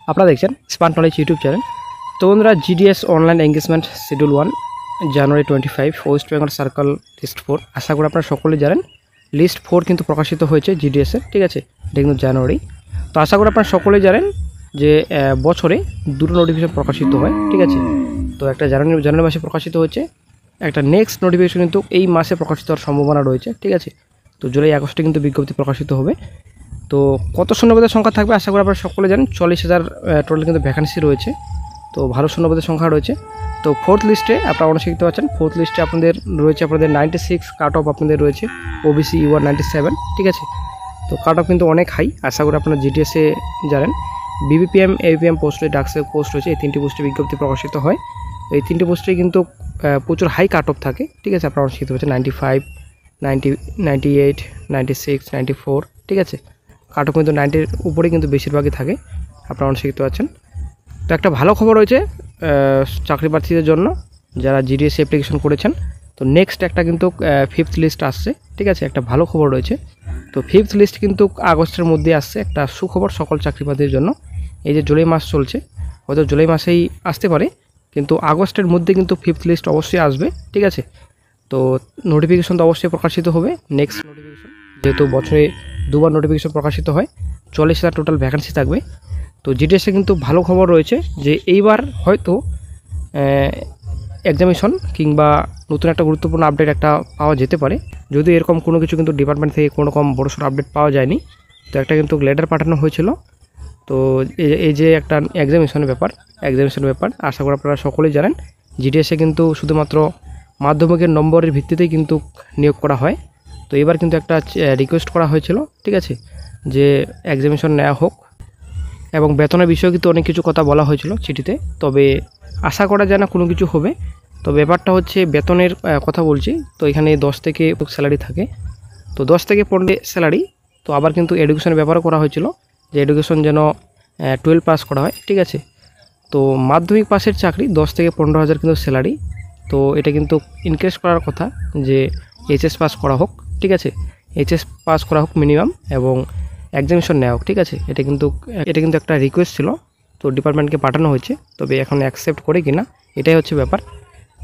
আপনারা দেখছেন smart knowledge YouTube channel. তো বন্ধুরা, জিডিএস অনলাইন এঙ্গেজমেন্ট শিডিউল 1 জানুয়ারি 25 ওয়েস্ট বেঙ্গল সার্কেল লিস্ট 4। আশা করি আপনারা সকলে জানেন লিস্ট 4 কিন্তু প্রকাশিত হয়েছে জিডিএসের, ঠিক আছে, এটা কিন্তু জানুয়ারি। তো আশা করি আপনারা সকলেই জানেন যে বছরে দুটো নোটিফিকেশন প্রকাশিত হয়, ঠিক আছে। তো একটা জানুয়ারি মাসে প্রকাশিত হয়েছে, একটা নেক্সট নোটিফিকেশন কিন্তু এই মাসে প্রকাশিত হওয়ার সম্ভাবনা রয়েছে, ঠিক আছে। তো জুলাই আগস্টে কিন্তু বিজ্ঞপ্তি প্রকাশিত হবে। তো কত শূন্যপদের সংখ্যা থাকবে আশা করি আপনারা সকলে জানেন, 40,000 টোটাল কিন্তু ভ্যাকেন্সি রয়েছে। তো ভালো শূন্যপদের সংখ্যা রয়েছে। তো ফোর্থ লিস্টে আপনারা অনেক শিখতে পাচ্ছেন, ফোর্থ লিস্টে আপনাদের রয়েছে 96 কাট অফ আপনাদের রয়েছে, ওবিসি ইউআর 97, ঠিক আছে। তো কাট অফ কিন্তু অনেক হাই, আশা করি আপনারা জিডিএসে জানেন। বিবিপিএম এবিপিএম পোস্টে ডাক্সের পোস্ট রয়েছে, এই 3টি পোস্টে বিজ্ঞপ্তি প্রকাশিত হয়। এই 3টি পোস্টে কিন্তু প্রচুর হাই কাট অফ থাকে, ঠিক আছে। আপনারা শিখতে পাচ্ছেন 95, 90, 98, 96, 94, ঠিক আছে। কাট অফ কিন্তু 90-র উপরে কিন্তু বেশিরভাগই থাকে, আপনারা অনেক শিখতে পাচ্ছেন। তো একটা ভালো খবর রয়েছে চাকরি প্রার্থীদের জন্য যারা জিডিএস অ্যাপ্লিকেশন করেছেন। তো নেক্সট একটা কিন্তু 5th লিস্ট আসছে, ঠিক আছে, একটা ভালো খবর রয়েছে। তো 5th লিস্ট কিন্তু আগস্টের মধ্যে আসছে, একটা সুখবর সকল চাকরি প্রার্থীদের জন্য। এই যে জুলাই মাস চলছে, হয়তো জুলাই মাসেই আসতে পারে, কিন্তু আগস্টের মধ্যে কিন্তু 5th লিস্ট অবশ্যই আসবে, ঠিক আছে। তো নোটিফিকেশন তো অবশ্যই প্রকাশিত হবে, নেক্সট নোটিফিকেশন, যেহেতু বছরে দুবার নোটিফিকেশন প্রকাশিত হয়, 40,000 টোটাল ভ্যাকেন্সি থাকবে। তো জিডিএসে কিন্তু ভালো খবর রয়েছে যে এইবার হয়তো এক্সামিনেশন কিংবা নতুন একটা গুরুত্বপূর্ণ আপডেট একটা পাওয়া যেতে পারে। যদি এরকম কোনো কিছু কিন্তু ডিপার্টমেন্ট থেকে কোনো রকম বড়সড় আপডেট পাওয়া যায়নি, তো একটা কিন্তু লেটার পাঠানো হয়েছিল। তো এই যে একটা এক্সামিনেশনের ব্যাপার আশা করি আপনারা সকলেই জানেন, জিডিএসে কিন্তু শুধুমাত্র মাধ্যমিকের নম্বরের ভিত্তিতেই কিন্তু নিয়োগ করা হয়। তো এবার কিন্তু একটা রিকোয়েস্ট করা হয়েছিল, ঠিক আছে, যে এক্সামিনেশন নেওয়া হোক, এবং বেতনের বিষয়ে কিন্তু অনেক কিছু কথা বলা হয়েছিল চিঠিতে। তবে আশা করা যায় না কোনো কিছু হবে। তো ব্যাপারটা হচ্ছে বেতনের কথা বলছি, তো এখানে 10 থেকে স্যালারি থাকে, তো 10 থেকে 15 স্যালারি। তো আবার কিন্তু এডুকেশনের ব্যাপারও করা হয়েছিল যে এডুকেশন যেন 12 পাস করা হয়, ঠিক আছে। তো মাধ্যমিক পাসের চাকরি 10 থেকে 15,000 কিন্তু স্যালারি। তো এটা কিন্তু ইনক্রিজ করার কথা যে এইচএস পাস করা হোক, ঠিক আছে, এইচএস পাস করা হোক মিনিমাম, এবং এক্সামিনেশন নেওয়া হোক, ঠিক আছে। এটা কিন্তু একটা রিকোয়েস্ট ছিল, তো ডিপার্টমেন্টকে পাঠানো হয়েছে। তবে এখন অ্যাকসেপ্ট করে কিনা এটাই হচ্ছে ব্যাপার।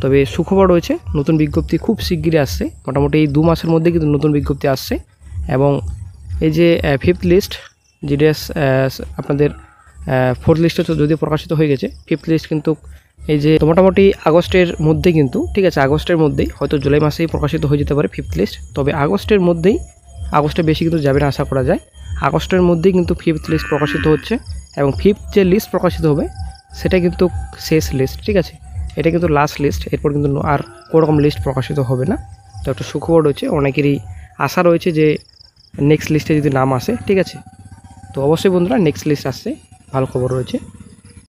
তবে সুখবর রয়েছে, নতুন বিজ্ঞপ্তি খুব শিগগিরই আসছে, মোটামুটি এই 2 মাসের মধ্যে কিন্তু নতুন বিজ্ঞপ্তি আসছে। এবং এই যে 5th লিস্ট জিডিএস আপনাদের 4th লিস্টে তো যদি প্রকাশিত হয়ে গেছে, 5th লিস্ট কিন্তু এই যে মোটামুটি আগস্টের মধ্যে কিন্তু, ঠিক আছে, আগস্টের মধ্যেই, হয়তো জুলাই মাসেই প্রকাশিত হয়ে যেতে পারে 5th লিস্ট। তবে আগস্টের মধ্যেই, আগস্টে বেশি কিন্তু যাবে না আশা করা যায়, আগস্টের মধ্যেই কিন্তু 5th লিস্ট প্রকাশিত হচ্ছে। এবং 5th যে লিস্ট প্রকাশিত হবে সেটা কিন্তু শেষ লিস্ট, ঠিক আছে, এটা কিন্তু লাস্ট লিস্ট, এরপর কিন্তু আর কোনো রকম লিস্ট প্রকাশিত হবে না। তো একটা সুখবর রয়েছে, অনেকেরই আশা রয়েছে যে নেক্সট লিস্টে যদি নাম আসে, ঠিক আছে। তো অবশ্যই বন্ধুরা, নেক্সট লিস্ট আসছে, ভালো খবর রয়েছে।